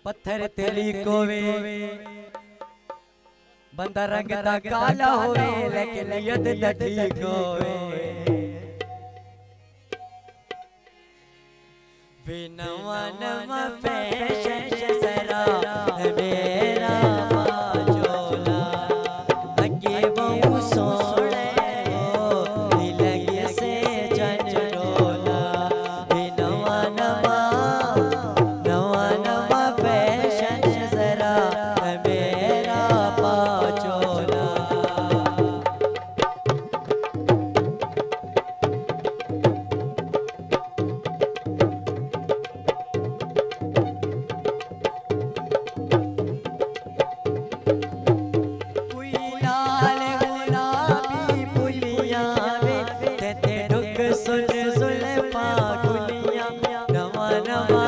पत्थर तेरी कोवे बंदा रंग दा काला होवे लेकिन नियत दा ठीक होवे वे नवा नवा फैशन जरा मेरा बाजोला अगे बहु सोने हो दिल से जन डोला वे नवा नवा फैशन जरा मेरा बाजोला सुन सुन पागुलिया नवा नवा